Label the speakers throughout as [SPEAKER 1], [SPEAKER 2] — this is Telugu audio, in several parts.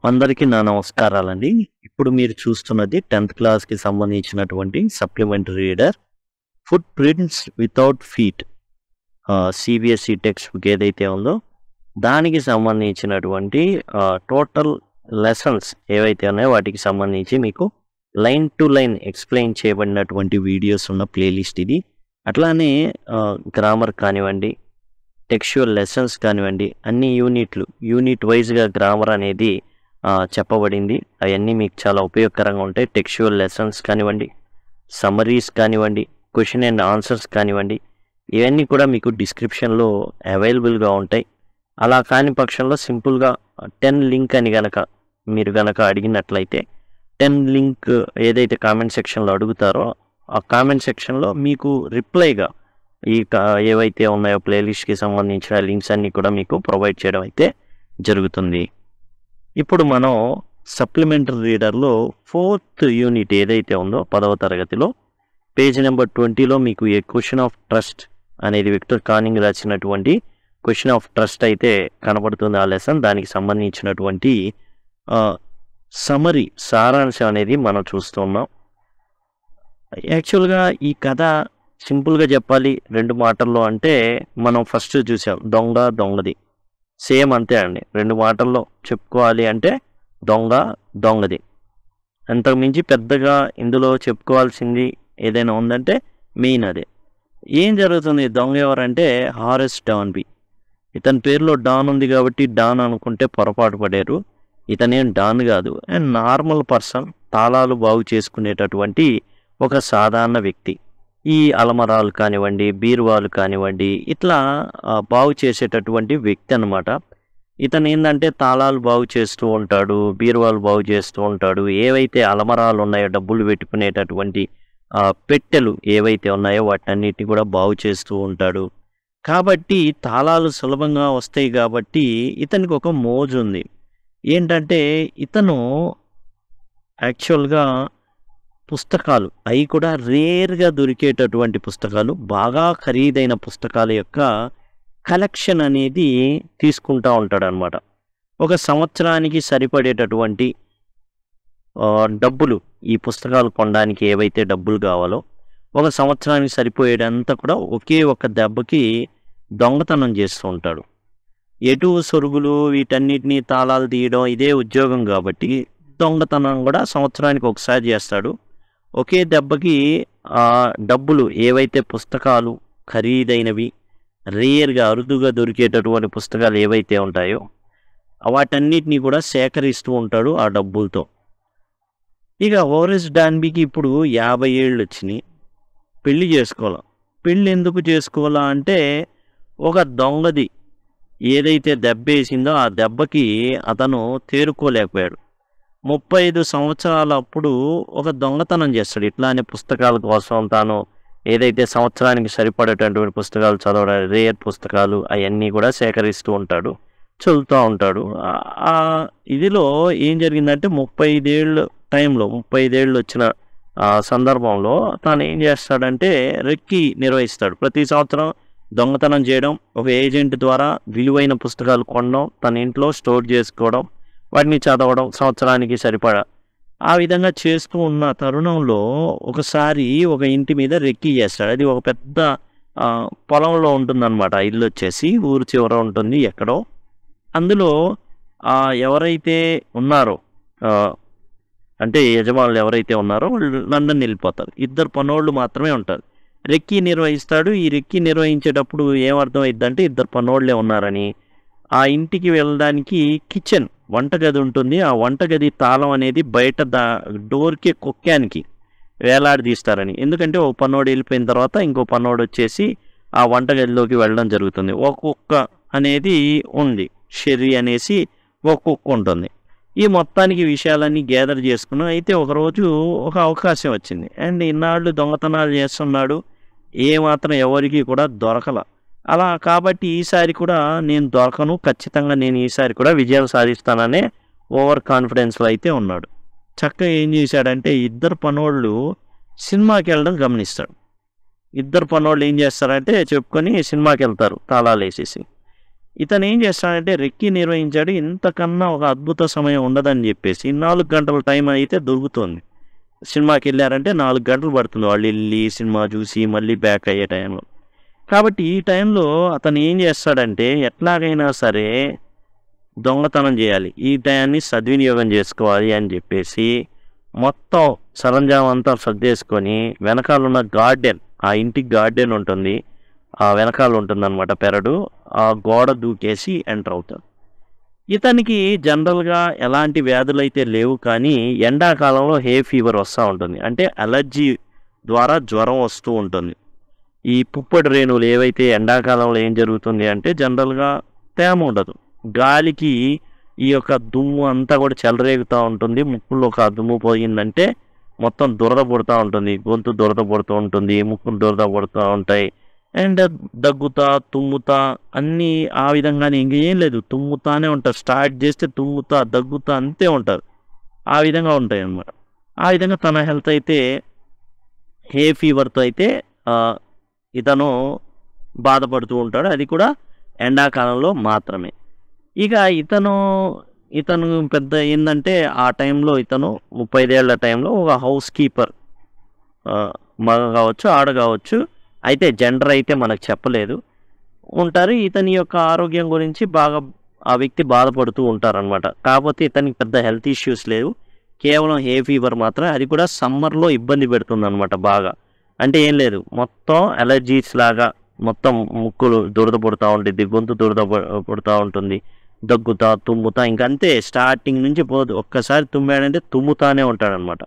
[SPEAKER 1] అందరికీ నా నమస్కారాలండి. ఇప్పుడు మీరు చూస్తున్నది 10th క్లాస్‌కి సంబంధించినటువంటి supplementary reader 'foot prints without feet' CBSE text book ఏదైతే ఉందో దానికి సంబంధించినటువంటి టోటల్ లెసన్స్ ఏవైతే ఉన్నాయో వాటికి సంబంధించి మీకు లైన్ టు లైన్ ఎక్స్‌ప్లెయిన్ చేయబడినటువంటి వీడియోస్ ఉన్న ప్లేలిస్ట్ ఇది. అట్లానే గ్రామర్ కానివ్వండి, టెక్స్చువల్ లెసన్స్ కానివ్వండి, అన్ని యూనిట్ వైజ్‌గా గ్రామర్ అనేది చెప్పబడింది. అవన్నీ మీకు చాలా ఉపయోగకరంగా ఉంటాయి. టెక్స్చువల్ లెసన్స్ కానివ్వండి, సమ్మరీస్ కానివ్వండి, క్వశ్చన్ అండ్ ఆన్సర్స్ కానివ్వండి, ఇవన్నీ కూడా మీకు డిస్క్రిప్షన్లో అవైలబుల్గా ఉంటాయి. అలా కాని పక్షంలో సింపుల్గా 10 లింక్ అని మీరు గనక అడిగినట్లయితే 10 లింక్ ఏదైతే కామెంట్ సెక్షన్లో అడుగుతారో ఆ కామెంట్ సెక్షన్లో మీకు రిప్లైగా ఏవైతే ఉన్నాయో ప్లేలిస్ట్కి సంబంధించిన లింక్స్ అన్నీ కూడా మీకు ప్రొవైడ్ చేయడం అయితే జరుగుతుంది. ఇప్పుడు మనం సప్లిమెంటరీ రీడర్లో 4th యూనిట్ ఏదైతే ఉందో 10వ తరగతిలో పేజ్ నెంబర్ 20లో మీకు ఏ క్వశ్చన్ ఆఫ్ ట్రస్ట్ అనేది విక్టర్ కానింగ్ రాసినటువంటి క్వశ్చన్ ఆఫ్ ట్రస్ట్ అయితే కనబడుతుంది. ఆ లెసన్ దానికి సంబంధించినటువంటి సమరీ సారాంశం అనేది మనం చూస్తున్నాం. యాక్చువల్గా ఈ కథ సింపుల్గా చెప్పాలి 2 మాటల్లో అంటే మనం ఫస్ట్ చూసాం దొంగది. సేమ్ అంతే అండి. 2 మాటల్లో చెప్పుకోవాలి అంటే దొంగది. అంతకుమించి పెద్దగా ఇందులో చెప్పుకోవాల్సింది ఏదైనా ఉందంటే మెయిన్ అదే. ఏం జరుగుతుంది? దొంగ ఎవరంటే హారెస్ డాన్బీ. ఇతని పేరులో డాన్ ఉంది కాబట్టి డాన్ అనుకుంటే పొరపాటు పడారు. ఇతనేం డాన్ కాదు, అండ్ నార్మల్ పర్సన్, తాళాలు బాగు చేసుకునేటటువంటి ఒక సాధారణ వ్యక్తి. ఈ అలమరాలు కానివ్వండి, బీరువాలు కానివ్వండి, ఇట్లా బాగు చేసేటటువంటి వ్యక్తి అనమాట. ఇతను ఏంటంటే తాళాలు బాగు చేస్తూ ఉంటాడు, బీరువాలు బాగు చేస్తూ ఉంటాడు. ఏవైతే అలమరాలు ఉన్నాయో డబ్బులు పెట్టుకునేటటువంటి పెట్టెలు ఏవైతే ఉన్నాయో వాటన్నిటిని కూడా బాగు చేస్తూ ఉంటాడు. కాబట్టి తాళాలు సులభంగా వస్తాయి కాబట్టి ఇతనికి ఒక మోజు ఉంది. ఏంటంటే ఇతను యాక్చువల్గా పుస్తకాలు, అవి కూడా రేర్గా దొరికేటటువంటి పుస్తకాలు, బాగా ఖరీదైన పుస్తకాల యొక్క కలెక్షన్ అనేది తీసుకుంటూ ఉంటాడనమాట. ఒక సంవత్సరానికి సరిపడేటటువంటి డబ్బులు, ఈ పుస్తకాలు కొనడానికి ఏవైతే డబ్బులు కావాలో ఒక సంవత్సరానికి సరిపోయేదంతా కూడా ఒకే ఒక దెబ్బకి దొంగతనం చేస్తూ ఉంటాడు. ఎటు సొరుగులు వీటన్నిటినీ తాళాలు తీయడం ఇదే ఉద్యోగం కాబట్టి దొంగతనం కూడా సంవత్సరానికి ఒకసారి చేస్తాడు. ఒకే దెబ్బకి డబ్బులు ఏవైతే పుస్తకాలు ఖరీదైనవి, రేర్గా అరుదుగా దొరికేటటువంటి పుస్తకాలు ఏవైతే ఉంటాయో వాటన్నిటినీ కూడా సేకరిస్తూ ఉంటాడు ఆ డబ్బులతో. ఇక హారెస్ డాన్బీకి ఇప్పుడు 50 ఏళ్ళు వచ్చినాయి. పెళ్లి చేసుకోవాలి. పెళ్ళి ఎందుకు చేసుకోవాలా అంటే ఒక దొంగది ఏదైతే దెబ్బేసిందో ఆ దెబ్బకి అతను తేరుకోలేకపోయాడు. 35 సంవత్సరాల అప్పుడు ఒక దొంగతనం చేస్తాడు. ఇట్లానే పుస్తకాల కోసం తాను ఏదైతే సంవత్సరానికి సరిపడేటటువంటి పుస్తకాలు చదవడం, రేర్ పుస్తకాలు అవన్నీ కూడా సేకరిస్తూ ఉంటాడు, చదువుతూ ఉంటాడు. ఇదిలో ఏం జరిగిందంటే 35 ఏళ్ళ టైంలో 35 ఏళ్ళు వచ్చిన సందర్భంలో తాను ఏం చేస్తాడంటే రెక్కి నిర్వహిస్తాడు. ప్రతి సంవత్సరం దొంగతనం చేయడం, ఒక ఏజెంట్ ద్వారా విలువైన పుస్తకాలు కొనడం, తన ఇంట్లో స్టోర్ చేసుకోవడం, వాటిని చదవడం సంవత్సరానికి సరిపడా. ఆ విధంగా చేస్తూ ఉన్న తరుణంలో ఒకసారి ఒక ఇంటి మీద రెక్కి చేస్తాడు. అది ఒక పెద్ద పొలంలో ఉంటుందన్నమాట. ఇల్లు వచ్చేసి ఊరు చివర ఉంటుంది ఎక్కడో. అందులో ఎవరైతే ఉన్నారో అంటే యజమానులు ఎవరైతే ఉన్నారో వాళ్ళు లండన్ వెళ్ళిపోతారు. 2 పనోళ్ళు మాత్రమే ఉంటారు. రెక్కి నిర్వహిస్తాడు. ఈ రెక్కి నిర్వహించేటప్పుడు ఏమర్థం అయిద్దంటే 2 పనోళ్లే ఉన్నారని. ఆ ఇంటికి వెళ్ళడానికి కిచెన్, వంటగది ఉంటుంది. ఆ వంటగది తాళం అనేది బయట డోర్కి కుక్కానికి వేలాడదీస్తారని. ఎందుకంటే ఒక పనోడు వెళ్ళిపోయిన తర్వాత ఇంకో పనోడు వచ్చేసి ఆ వంటగదిలోకి వెళ్ళడం జరుగుతుంది. ఒక కుక్క అనేది ఉంది, షెర్రీ అనేసి ఒక కుక్క ఉంటుంది. ఈ మొత్తానికి విషయాలన్నీ గ్యాదర్ చేసుకున్నాం. అయితే ఒకరోజు ఒక అవకాశం వచ్చింది, అండ్ ఇన్నాళ్ళు దొంగతనాలు చేస్తున్నాడు, ఏమాత్రం ఎవరికి కూడా దొరకల. అలా కాబట్టి ఈసారి కూడా నేను దొరకను, ఖచ్చితంగా నేను ఈసారి కూడా విజయం సాధిస్తాననే ఓవర్ కాన్ఫిడెన్స్లో అయితే ఉన్నాడు. చక్కగా ఏం చేశాడంటే 2 పనోళ్ళు సినిమాకి వెళ్ళడం గమనిస్తాడు. 2 పనోళ్ళు ఏం చేస్తారంటే చెప్పుకొని సినిమాకి వెళ్తారు తాళాలు వేసేసి. ఇతను ఏం చేస్తాడంటే రెక్కి నిర్వహించాడు. ఇంతకన్నా ఒక అద్భుత సమయం ఉండదని చెప్పేసి 4 గంటల టైం అయితే దొరుకుతుంది. సినిమాకెళ్ళారంటే 4 గంటలు పడుతుంది వాళ్ళెళ్ళి సినిమా చూసి మళ్ళీ బ్యాక్ అయ్యే టైంలో. కాబట్టి ఈ టైంలో అతను ఏం చేస్తాడంటే ఎట్లాగైనా సరే దొంగతనం చేయాలి. ఈ టయాన్ని సద్వినియోగం చేసుకోవాలి అని చెప్పేసి మొత్తం సరంజామం అంతా సర్దేసుకొని వెనకాలన్న గార్డెన్, ఆ ఇంటికి గార్డెన్ ఉంటుంది. ఆ వెనకాల ఉంటుందన్నమాట పెరడు. ఆ గోడ దూకేసి ఎంటర్ అవుతాడు. ఇతనికి జనరల్‌గా ఎలాంటి వ్యాధులైతే లేవు కానీ ఎండాకాలంలో హే ఫీవర్ వస్తూ ఉంటుంది. అంటే అలర్జీ ద్వారా జ్వరం వస్తూ ఉంటుంది. ఈ పుప్పొడి రేణువులు ఏవైతే ఎండాకాలంలో ఏం జరుగుతుంది అంటే జనరల్‌గా తేమ ఉండదు. గాలికి ఈ యొక్క దుమ్ము అంతా కూడా చెలరేగుతూ ఉంటుంది. ముక్కులో ఒక దుమ్ము పోయిందంటే మొత్తం దురద పుడతా ఉంటుంది. గొంతు దురద పుడుతూ ఉంటుంది. ముక్కులు దురద పుడుతూ ఉంటాయి. అండ్ దగ్గుతా, తుమ్ముతా అన్నీ ఆ విధంగానే ఇంకేం లేదు. తుమ్ముతానే ఉంటారు. స్టార్ట్ చేస్తే తుమ్ముతా, దగ్గుతా అంతే ఉంటారు. ఆ విధంగా ఉంటాయి అన్నమాట. ఆ విధంగా తన హెల్త్ అయితే హే ఫీవర్‌తో అయితే ఇతను బాధపడుతూ ఉంటాడు. అది కూడా ఎండాకాలంలో మాత్రమే. ఇక ఇతను పెద్ద ఏందంటే ఆ టైంలో ఇతను 35 ఏళ్ల టైంలో ఒక హౌస్ కీపర్, మగ కావచ్చు, ఆడ కావచ్చు, అయితే జెండర్ అయితే మనకు చెప్పలేదు, ఉంటారు. ఇతని యొక్క ఆరోగ్యం గురించి బాగా ఆ వ్యక్తి బాధపడుతూ ఉంటారనమాట. కాకపోతే ఇతనికి పెద్ద హెల్త్ ఇష్యూస్ లేవు. కేవలం హే ఫీవర్ మాత్రమే. అది కూడా సమ్మర్లో ఇబ్బంది పెడుతుందన్నమాట బాగా. అంటే ఏం లేదు, మొత్తం అలర్జీస్ లాగా మొత్తం ముక్కులు దురద పుడతా ఉంటుంది, గొంతు దురద పుడతా ఉంటుంది, దగ్గుతా, తుమ్ముతా, ఇంకంతే స్టార్టింగ్ నుంచి పోదు. ఒక్కసారి తుమ్మాడంటే తుమ్ముతానే ఉంటాడనమాట.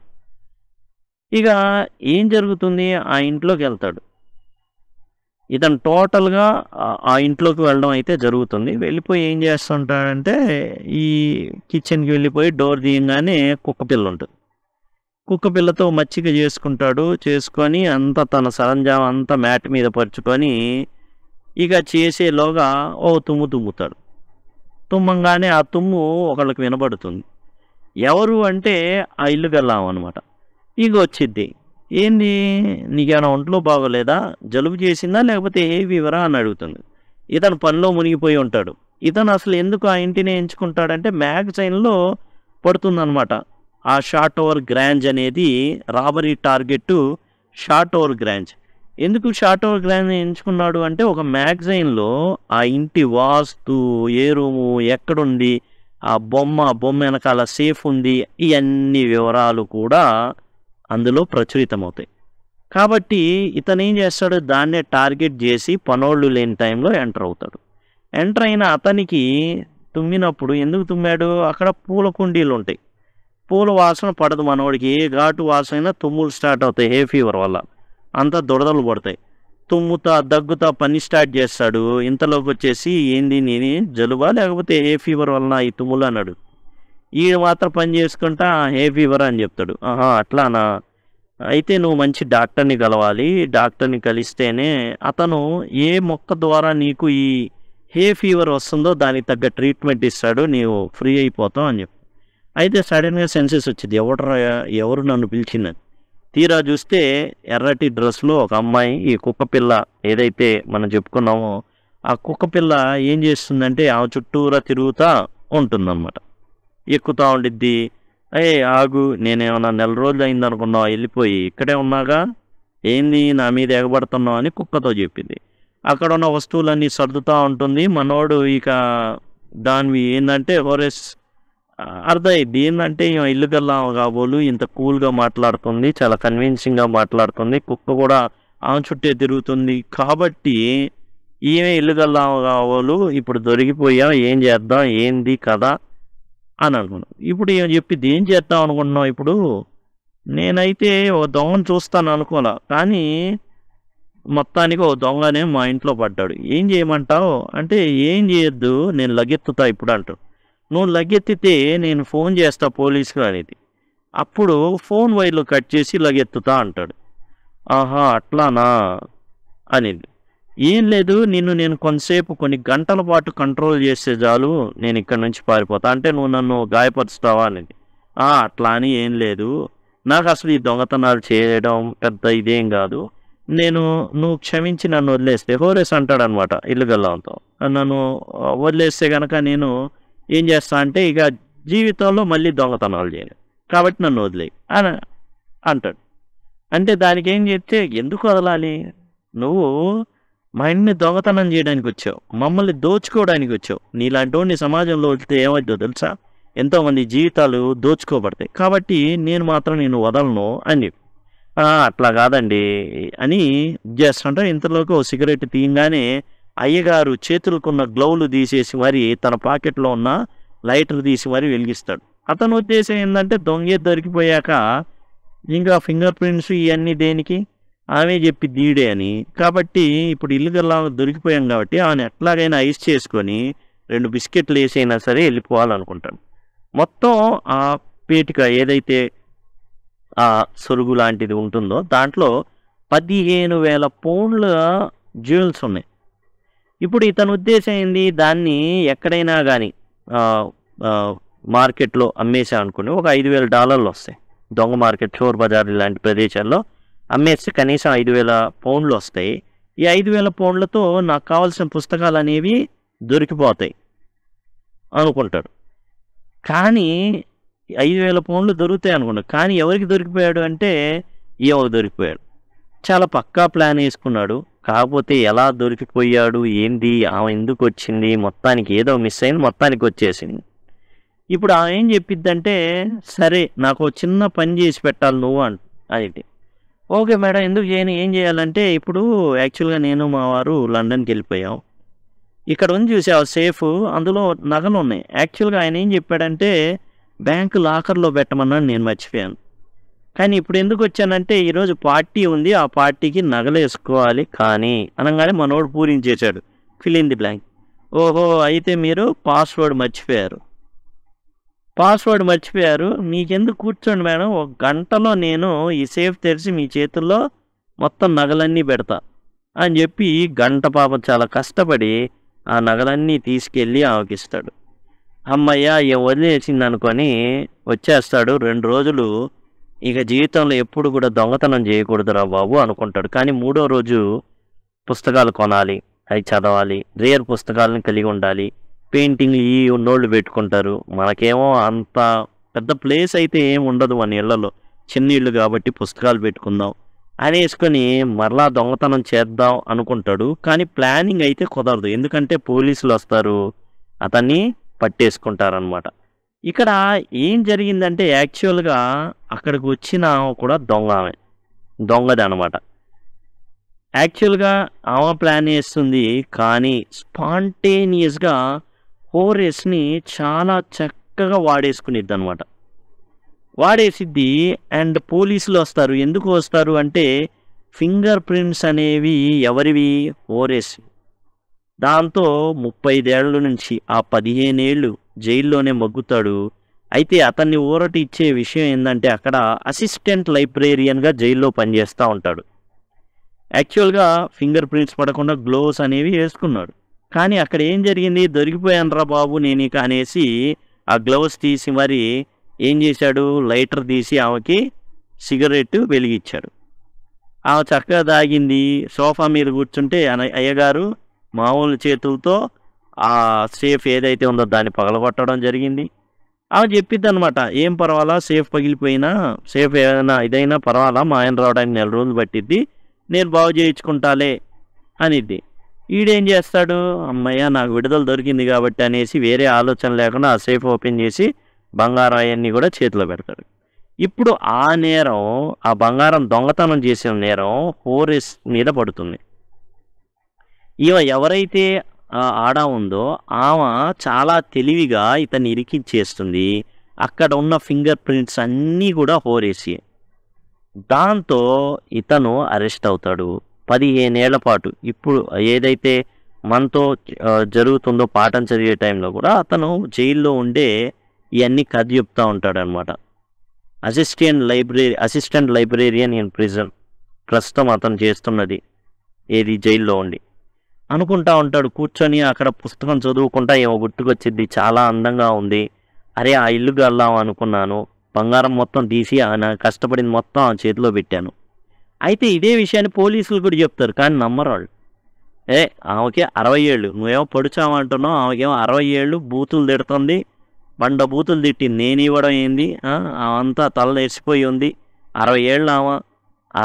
[SPEAKER 1] ఇక ఏం జరుగుతుంది, ఆ ఇంట్లోకి వెళ్తాడు. ఇతను టోటల్‌గా ఆ ఇంట్లోకి వెళ్ళడం అయితే జరుగుతుంది. వెళ్ళిపోయి ఏం చేస్తుంటాడంటే ఈ కిచెన్‌కి వెళ్ళిపోయి డోర్ తీయంగానే కుక్కపిల్ల ఉంటుంది. కుక్కపిల్లతో మచ్చిక చేసుకుంటాడు. చేసుకొని అంతా తన సరంజామం అంతా మ్యాట్ మీద పరుచుకొని ఇక చేసేలోగా ఓ తుమ్ము తుమ్ముతాడు. తుమ్మంగానే ఆ తుమ్ము ఒకళ్ళకి వినబడుతుంది. ఎవరు అంటే ఆ ఇల్లు గల్లాం అనమాట. ఇక వచ్చిద్ది. ఏంది, నీకేమైనా ఒంట్లో బాగోలేదా, జలుబు చేసిందా, లేకపోతే ఏ ఫీవరా అని అడుగుతుంది. ఇతను పనిలో మునిగిపోయి ఉంటాడు. ఇతను అసలు ఎందుకు ఆ ఇంటిని ఎంచుకుంటాడంటే మ్యాగజైన్లో పడుతుందన్నమాట. ఆ షార్ట్ ఓవర్ గ్రాంజ్ అనేది రాబరీ టార్గెట్. షార్ట్ ఓవర్ గ్రాంజ్ ఎందుకు షార్ట్ ఓవర్ గ్రాంజ్ ఎంచుకున్నాడు అంటే ఒక మ్యాగజైన్లో ఆ ఇంటి వాస్తు, ఏ రూము ఎక్కడుంది, ఆ బొమ్మ వెనకాల సేఫ్ ఉంది, ఇవన్నీ వివరాలు కూడా అందులో ప్రచురితమవుతాయి. కాబట్టి ఇతను ఏం చేస్తాడు, దాన్నే టార్గెట్ చేసి పనోళ్ళు లేని టైంలో ఎంటర్ అవుతాడు. ఎంటర్ అయిన అతనికి తుమ్మినప్పుడు ఎందుకు తుమ్మాడు, అక్కడ పూల కుండీలు ఉంటాయి. పూల వాసన పడదు మనోడికి. ఏ ఘాటు వాసన అయినా తుమ్ములు స్టార్ట్ అవుతాయి హే ఫీవర్ వల్ల. అంతా దురదలు పడతాయి. తుమ్ముతా, దగ్గుతా పని స్టార్ట్ చేస్తాడు. ఇంతలోకి వచ్చేసి ఏంది నేను జలుబా లేకపోతే హే ఫీవర్ వలన ఈ తుమ్ములు అన్నాడు. ఈడు మాత్రం పని చేసుకుంటా హే ఫీవర్ అని చెప్తాడు. ఆహా అట్లానా, అయితే నువ్వు మంచి డాక్టర్ని కలవాలి. డాక్టర్ని కలిస్తేనే అతను ఏ మొక్క ద్వారా నీకు ఈ హే ఫీవర్ వస్తుందో దానికి తగ్గ ట్రీట్మెంట్ ఇస్తాడు, నీవు ఫ్రీ అయిపోతావు అని చెప్పి. అయితే సడన్గా సెన్సెస్ వచ్చింది, ఎవరు నన్ను పిలిచిందని. తీరా చూస్తే ఎర్రటి డ్రెస్లో ఒక అమ్మాయి, ఈ కుక్కపిల్ల ఏదైతే మనం చెప్పుకున్నామో ఆ కుక్కపిల్ల ఏం చేస్తుందంటే ఆమె చుట్టూరా తిరుగుతూ ఉంటుందన్నమాట. ఎక్కుతూ ఉండిద్ది. ఆగు, నేనేమన్నా నెల రోజులు అయిందనుకున్నావు, వెళ్ళిపోయి ఇక్కడే ఉన్నాగా, ఏంది నా మీద ఎగబడుతున్నావు అని కుక్కతో చెప్పింది. అక్కడ ఉన్న వస్తువులన్నీ సర్దుతూ ఉంటుంది. మనోడు ఇక దానివి ఏంటంటే హోరెస్ అర్థమైద్ది. ఏంటంటే ఇల్లు గల్లా కాబోలు ఇంత కూల్గా మాట్లాడుతుంది, చాలా కన్విన్సింగ్గా మాట్లాడుతుంది, కుక్క కూడా ఆమె చుట్టే తిరుగుతుంది. కాబట్టి ఈమె ఇల్లు గల్లా కాబోలు, ఇప్పుడు దొరికిపోయా, ఏం చేద్దాం, ఏంది కదా అని అనుకున్నాం. ఇప్పుడు ఏం చెప్పిద్ది, ఏం చేద్దాం అనుకుంటున్నాం, ఇప్పుడు నేనైతే ఓ దొంగను చూస్తాను అనుకోలే, కానీ మొత్తానికి ఓ దొంగనే మా ఇంట్లో పడ్డాడు, ఏం చేయమంటావు అంటే ఏం చేయొద్దు, నేను లగెత్తుతా ఇప్పుడు అంటాడు. నువ్వు లగెత్తితే నేను ఫోన్ చేస్తా పోలీసుకు అనేది. అప్పుడు ఫోన్ వైర్లు కట్ చేసి లగెత్తుతా అంటాడు. ఆహా అట్లానా అనేది. ఏం లేదు, నేను కొంతసేపు కొన్ని గంటల పాటు కంట్రోల్ చేస్తే చాలు, నేను ఇక్కడి నుంచి పారిపోతా, అంటే నువ్వు నన్ను గాయపరుస్తావా అనేది. అట్లా అని ఏం లేదు, నాకు అసలు ఈ దొంగతనాలు చేయడం పెద్ద ఇదేం కాదు, నువ్వు క్షమించి నన్ను వదిలేస్తే హోరేస్ అంటాడనమాట ఇల్లు గల్లంతో. నన్ను వదిలేస్తే కనుక నేను ఏం చేస్తా అంటే ఇక జీవితంలో మళ్ళీ దొంగతనాలు చేయను, కాబట్టి నన్ను వదిలేయి అని అంటాడు. అంటే దానికి ఏం చెప్తే, ఎందుకు వదలాలి, నువ్వు మా ఇంటిని దొంగతనం చేయడానికి వచ్చావు, మమ్మల్ని దోచుకోవడానికి వచ్చావు, నీలాంటి వాడిని సమాజంలో వదిలితే ఏమవుతుందో తెలుసా, ఎంతోమంది జీవితాలు దోచుకోబడతాయి, కాబట్టి నేను మాత్రం నేను వదలను అని చెప్పి. అట్లా కాదండి అని చేస్తుంటే ఇంతలోకి ఓ సిగరెట్ తీయంగానే అయ్యగారు చేతులకున్న గ్లౌలు తీసేసి మరి తన పాకెట్లో ఉన్న లైటర్ తీసి మరి వెలిగిస్తాడు. అతను ఉద్దేశం ఏంటంటే దొంగే దొరికిపోయాక ఇంకా ఫింగర్ ప్రింట్స్ ఇవన్నీ దేనికి, ఆమె చెప్పి దీడే అని. కాబట్టి ఇప్పుడు ఇల్లు గల్లా దొరికిపోయాం కాబట్టి ఆమె ఎట్లాగైనా ఐస్ చేసుకొని 2 బిస్కెట్లు వేసైనా సరే వెళ్ళిపోవాలనుకుంటాడు. మొత్తం ఆ పేటిక ఏదైతే ఆ సొరుగు లాంటిది ఉంటుందో దాంట్లో 15,000 పౌండ్ల జ్యువెల్స్ ఉన్నాయి. ఇప్పుడు ఇతని ఉద్దేశం ఏంది, దాన్ని ఎక్కడైనా కానీ మార్కెట్లో అమ్మేసా అనుకుని ఒక $5,000 వస్తాయి. దొంగ మార్కెట్, చోర్ బజార్ ఇలాంటి ప్రదేశాల్లో అమ్మేస్తే కనీసం 5,000 పౌండ్లు వస్తాయి. ఈ 5,000 పౌండ్లతో నాకు కావాల్సిన పుస్తకాలు అనేవి దొరికిపోతాయి అనుకుంటాడు. కానీ 5,000 పౌండ్లు దొరుకుతాయి అనుకున్నాడు. కానీ ఎవరికి దొరికిపోయాడు అంటే ఈమెకు దొరికిపోయాడు. చాలా పక్కా ప్లాన్ వేసుకున్నాడు. కాకపోతే ఎలా దొరికిపోయాడు, ఏంది, ఆమె ఎందుకు వచ్చింది, మొత్తానికి ఏదో మిస్ అయింది, మొత్తానికి వచ్చేసింది. ఇప్పుడు ఆమె ఏం చెప్పిద్దంటే, సరే నాకు చిన్న పని చేసి పెట్టాలి నువ్వు అయితే. ఓకే మేడం, ఎందుకు చేయను, ఏం చేయాలంటే ఇప్పుడు యాక్చువల్గా నేను మా వారు లండన్కి వెళ్ళిపోయాం, ఇక్కడ ఉంది చూసావు సేఫ్, అందులో నగలు ఉన్నాయి. యాక్చువల్గా ఆయన ఏం చెప్పాడంటే బ్యాంకు లాకర్లో పెట్టమన్నాడు, నేను మర్చిపోయాను. కానీ ఇప్పుడు ఎందుకు వచ్చానంటే ఈరోజు పార్టీ ఉంది, ఆ పార్టీకి నగలు వేసుకోవాలి కానీ అనగానే మనోడు పూరించేశాడు, ఫిల్ ఇన్ ది బ్లాంక్. ఓహో, అయితే మీరు పాస్వర్డ్ మర్చిపోయారు, మీకెందుకు కూర్చోండి మేడం, 1 గంటలో నేను ఈ సేఫ్ తెరిచి మీ చేతుల్లో మొత్తం నగలన్నీ పెడతా అని చెప్పి గంట పాపం చాలా కష్టపడి ఆ నగలన్నీ తీసుకెళ్ళి ఆమెకి ఇస్తాడు. అమ్మయ్య వదిలేసింది అనుకొని వచ్చేస్తాడు. 2 రోజులు ఇక జీవితంలో ఎప్పుడు కూడా దొంగతనం చేయకూడదురా బాబు అనుకుంటాడు. కానీ 3వ రోజు పుస్తకాలు కొనాలి, అవి చదవాలి, రేర్ పుస్తకాలను కలిగి ఉండాలి, పెయింటింగ్ ఈ ఉన్నోళ్ళు పెట్టుకుంటారు, మనకేమో అంత పెద్ద ప్లేస్ అయితే ఏమి ఉండదు మన ఇళ్లలో, చిన్న ఇళ్ళు కాబట్టి పుస్తకాలు పెట్టుకుందాం అనేసుకొని మరలా దొంగతనం చేద్దాం అనుకుంటాడు. కానీ ప్లానింగ్ అయితే కుదరదు, ఎందుకంటే పోలీసులు వస్తారు, అతన్ని పట్టేసుకుంటారనమాట. ఇక్కడ ఏం జరిగిందంటే యాక్చువల్గా అక్కడికి వచ్చిన కూడా దొంగది అనమాట. యాక్చువల్గా ఆమె ప్లాన్ వేస్తుంది, కానీ స్పాంటేనియస్గా హోరేస్ని చాలా చక్కగా వాడేసుకునిద్ది అనమాట. వాడేసిద్ది. అండ్ పోలీసులు వస్తారు. ఎందుకు వస్తారు అంటే ఫింగర్ ప్రింట్స్ అనేవి ఎవరివి, హోరేస్. దాంతో 35 ఏళ్ళ నుంచి ఆ 15 ఏళ్ళు జైల్లోనే మగ్గుతాడు. అయితే అతన్ని ఊరట ఇచ్చే విషయం ఏంటంటే అక్కడ అసిస్టెంట్ లైబ్రేరియన్గా జైల్లో పనిచేస్తూ ఉంటాడు. యాక్చువల్గా ఫింగర్ ప్రింట్స్ పడకుండా గ్లోవ్స్ అనేవి వేసుకున్నాడు. కానీ అక్కడ ఏం జరిగింది, దొరికిపోయానరా బాబు నేను ఇక అనేసి ఆ గ్లౌస్ తీసి మరి ఏం చేశాడు, లైటర్ తీసి ఆమెకి సిగరెట్ వెలిగించాడు. ఆమె చక్కగా తాగింది, సోఫా మీద కూర్చుంటే అయ్యగారు మామూలు చేతులతో ఆ సేఫ్ ఏదైతే ఉందో దాన్ని పగలగొట్టడం జరిగింది. ఆమె చెప్పిద్ది అనమాట, ఏం పర్వాలా, సేఫ్ పగిలిపోయినా, సేఫ్ ఏదైనా ఇదైనా పర్వాలా, మా ఆయన రావడానికి 4 రోజులు పట్టిద్ది, నేను బాగు చేయించుకుంటాలే అనిద్ది. ఈడేం చేస్తాడు, అమ్మయ్య నాకు విడుదల దొరికింది కాబట్టి అనేసి వేరే ఆలోచన లేకుండా ఆ సేఫ్ ఓపెన్ చేసి బంగారం అవన్నీ కూడా చేతిలో పెడతాడు. ఇప్పుడు ఆ నేరం, ఆ బంగారం దొంగతనం చేసిన నేరం హోరేస్ మీద పడుతుంది. ఈమె ఎవరైతే ఆడ ఉందో ఆమె చాలా తెలివిగా ఇతన్ని ఇరికించేస్తుంది. అక్కడ ఉన్న ఫింగర్ ప్రింట్స్ అన్నీ కూడా హోరేసి. దాంతో ఇతను అరెస్ట్ అవుతాడు. 15 ఏళ్ల పాటు ఇప్పుడు ఏదైతే మనతో జరుగుతుందో పాఠం చదివే టైంలో కూడా అతను జైల్లో ఉండే ఇవన్నీ కథ చెప్తూ ఉంటాడనమాట. అసిస్టెంట్ లైబ్రేరియన్ ఇన్ ప్రిజన్ ప్రస్తుతం అతను చేస్తున్నది ఏది, జైల్లో ఉండి అనుకుంటా ఉంటాడు. కూర్చొని అక్కడ పుస్తకం చదువుకుంటా ఏమో గుర్తుకొచ్చిద్ది, చాలా అందంగా ఉంది, అరే ఆ ఇల్లు గల్లాం అనుకున్నాను, బంగారం మొత్తం తీసి నా కష్టపడింది మొత్తం ఆ చేతిలో పెట్టాను, అయితే ఇదే విషయాన్ని పోలీసులు కూడా చెప్తారు, కానీ నమ్మరు వాళ్ళు. ఆమెకి 60 ఏళ్ళు, నువ్వేమో పొడిచామంటున్నావు, ఆమెకేమో 60 ఏళ్ళు, బూతులు తిడుతుంది, బండ బూతులు తిట్టింది, నేను ఇవ్వడం ఏంది, ఆమంతా తల నెరిసిపోయి ఉంది, 60 ఏళ్ళు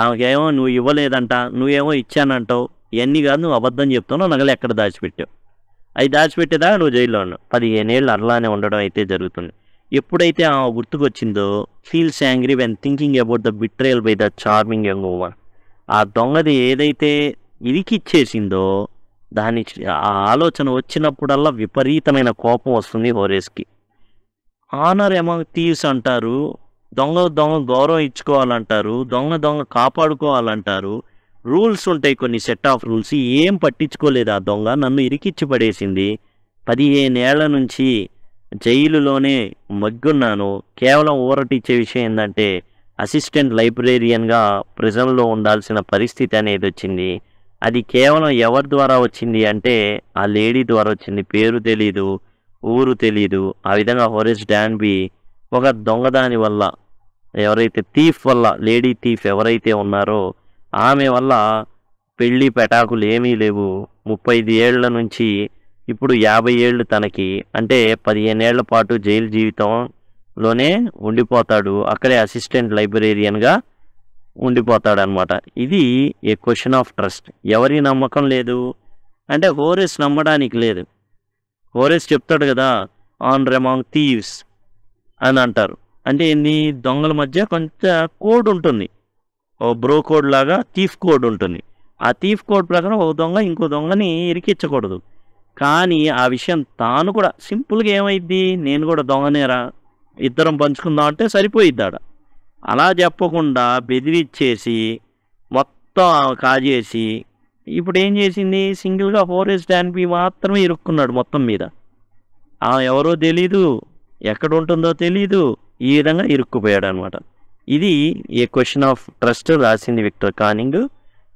[SPEAKER 1] ఆమెకేమో నువ్వు ఇవ్వలేదంట, నువ్వేమో ఇచ్చానంటావు, ఇవన్నీ కాదు, నువ్వు అబద్ధం చెప్తున్నావు, నగలు ఎక్కడ దాచిపెట్టావు, అవి దాచిపెట్టేదాకా నువ్వు జైల్లో ఉన్నావు. 15 ఏళ్ళు అట్లానే ఉండడం అయితే జరుగుతుంది. ఎప్పుడైతే ఆమె గుర్తుకొచ్చిందో, feels angry when thinking about the betrayal by the charming young woman. ఆ దొంగది ఏదైతే ఇరికిచ్చేసిందో దాని ఆ ఆలోచన వచ్చినప్పుడల్లా విపరీతమైన కోపం వస్తుంది హోరేస్కి. ఆనర్ అమాంగ్ థీవ్స్ అంటారు, దొంగ గౌరవం ఇచ్చుకోవాలంటారు, దొంగ కాపాడుకోవాలంటారు, రూల్స్ ఉంటాయి, కొన్ని సెట్ ఆఫ్ రూల్స్. ఏం పట్టించుకోలేదు ఆ దొంగ, నన్ను ఇరికిచ్చి పడేసింది. 15 ఏళ్ల నుంచి జైలులోనే మగ్గున్నాను. కేవలం ఊరటిచ్చే విషయం ఏంటంటే అసిస్టెంట్ లైబ్రేరియన్గా ప్రిజన్లో ఉండాల్సిన పరిస్థితి అనేది వచ్చింది. అది కేవలం ఎవరి ద్వారా వచ్చింది అంటే ఆ లేడీ ద్వారా వచ్చింది. పేరు తెలీదు, ఊరు తెలీదు. ఆ విధంగా హోరేస్ డాన్బీ ఒక దొంగదాని వల్ల, ఎవరైతే థీఫ్ వల్ల, లేడీ థీఫ్ ఎవరైతే ఉన్నారో ఆమె వల్ల పెళ్ళి పెటాకులు ఏమీ లేవు. 35 ఏళ్ల నుంచి ఇప్పుడు 50 ఏళ్ళు తనకి, అంటే 15 ఏళ్ల పాటు జైలు జీవితంలోనే ఉండిపోతాడు. అక్కడే అసిస్టెంట్ లైబ్రేరియన్గా ఉండిపోతాడు అనమాట. ఇది ఏ క్వశ్చన్ ఆఫ్ ట్రస్ట్. ఎవరి నమ్మకం లేదు అంటే హోరేస్ నమ్మడానికి లేదు. హోరేస్ చెప్తాడు కదా, ఆనర్ అమాంగ్ థీవ్స్ అని అంటారు. అంటే ఏంది, దొంగల మధ్య కొంచెం కోడ్ ఉంటుంది, ఓ బ్రో కోడ్ లాగా థీఫ్ కోడ్ ఉంటుంది. ఆ థీఫ్ కోడ్ ప్రకారం ఒక దొంగ ఇంకో దొంగని ఇరికించకూడదు. కానీ ఆ విషయం తాను కూడా సింపుల్గా ఏమైద్ది, నేను కూడా దొంగనేరా, ఇద్దరం పంచుకుందాం అంటే సరిపోయిద్దాడ. అలా చెప్పకుండా బెదిరిచ్చేసి మొత్తం కాజేసి ఇప్పుడు ఏం చేసింది, సింగిల్గా హోరేస్ డాన్బీ మాత్రమే ఇరుక్కున్నాడు మొత్తం మీద. ఎవరో తెలీదు, ఎక్కడ ఉంటుందో తెలీదు, ఈ విధంగా ఇరుక్కుపోయాడు అనమాట. ఇది ఏ క్వశ్చన్ ఆఫ్ ట్రస్ట్ రాసింది విక్టర్ కానింగ్.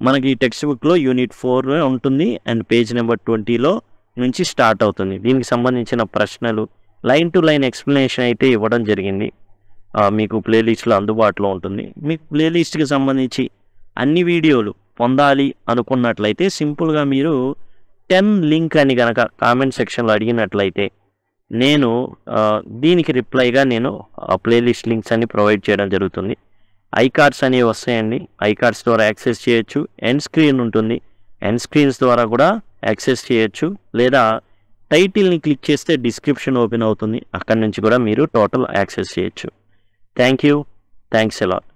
[SPEAKER 1] మనకి ఈ టెక్స్ట్ బుక్లో యూనిట్ 4 ఉంటుంది అండ్ పేజ్ నెంబర్ 20లో నుంచి స్టార్ట్ అవుతుంది. దీనికి సంబంధించిన ప్రశ్నలు లైన్ టు లైన్ ఎక్స్ప్లెనేషన్ అయితే ఇవ్వడం జరిగింది. మీకు ప్లేలిస్ట్లో అందుబాటులో ఉంటుంది. మీకు ప్లేలిస్ట్కి సంబంధించి అన్ని వీడియోలు పొందాలి అనుకున్నట్లయితే సింపుల్గా మీరు 10 లింక్ అని కనుక కామెంట్ సెక్షన్లో అడిగినట్లయితే నేను దీనికి రిప్లైగా నేను ప్లేలిస్ట్ లింక్స్ అన్ని ప్రొవైడ్ చేయడం జరుగుతుంది. ఐకార్డ్స్ అనేవి వస్తాయండి, ఐకార్డ్స్ ద్వారా యాక్సెస్ చేయొచ్చు. ఎండ్ స్క్రీన్ ఉంటుంది, ఎండ్ స్క్రీన్స్ ద్వారా కూడా యాక్సెస్ చేయొచ్చు. లేదా టైటిల్ని క్లిక్ చేస్తే డిస్క్రిప్షన్ ఓపెన్ అవుతుంది, అక్కడి నుంచి కూడా మీరు టోటల్ యాక్సెస్ చేయొచ్చు. Thank you, thanks a lot.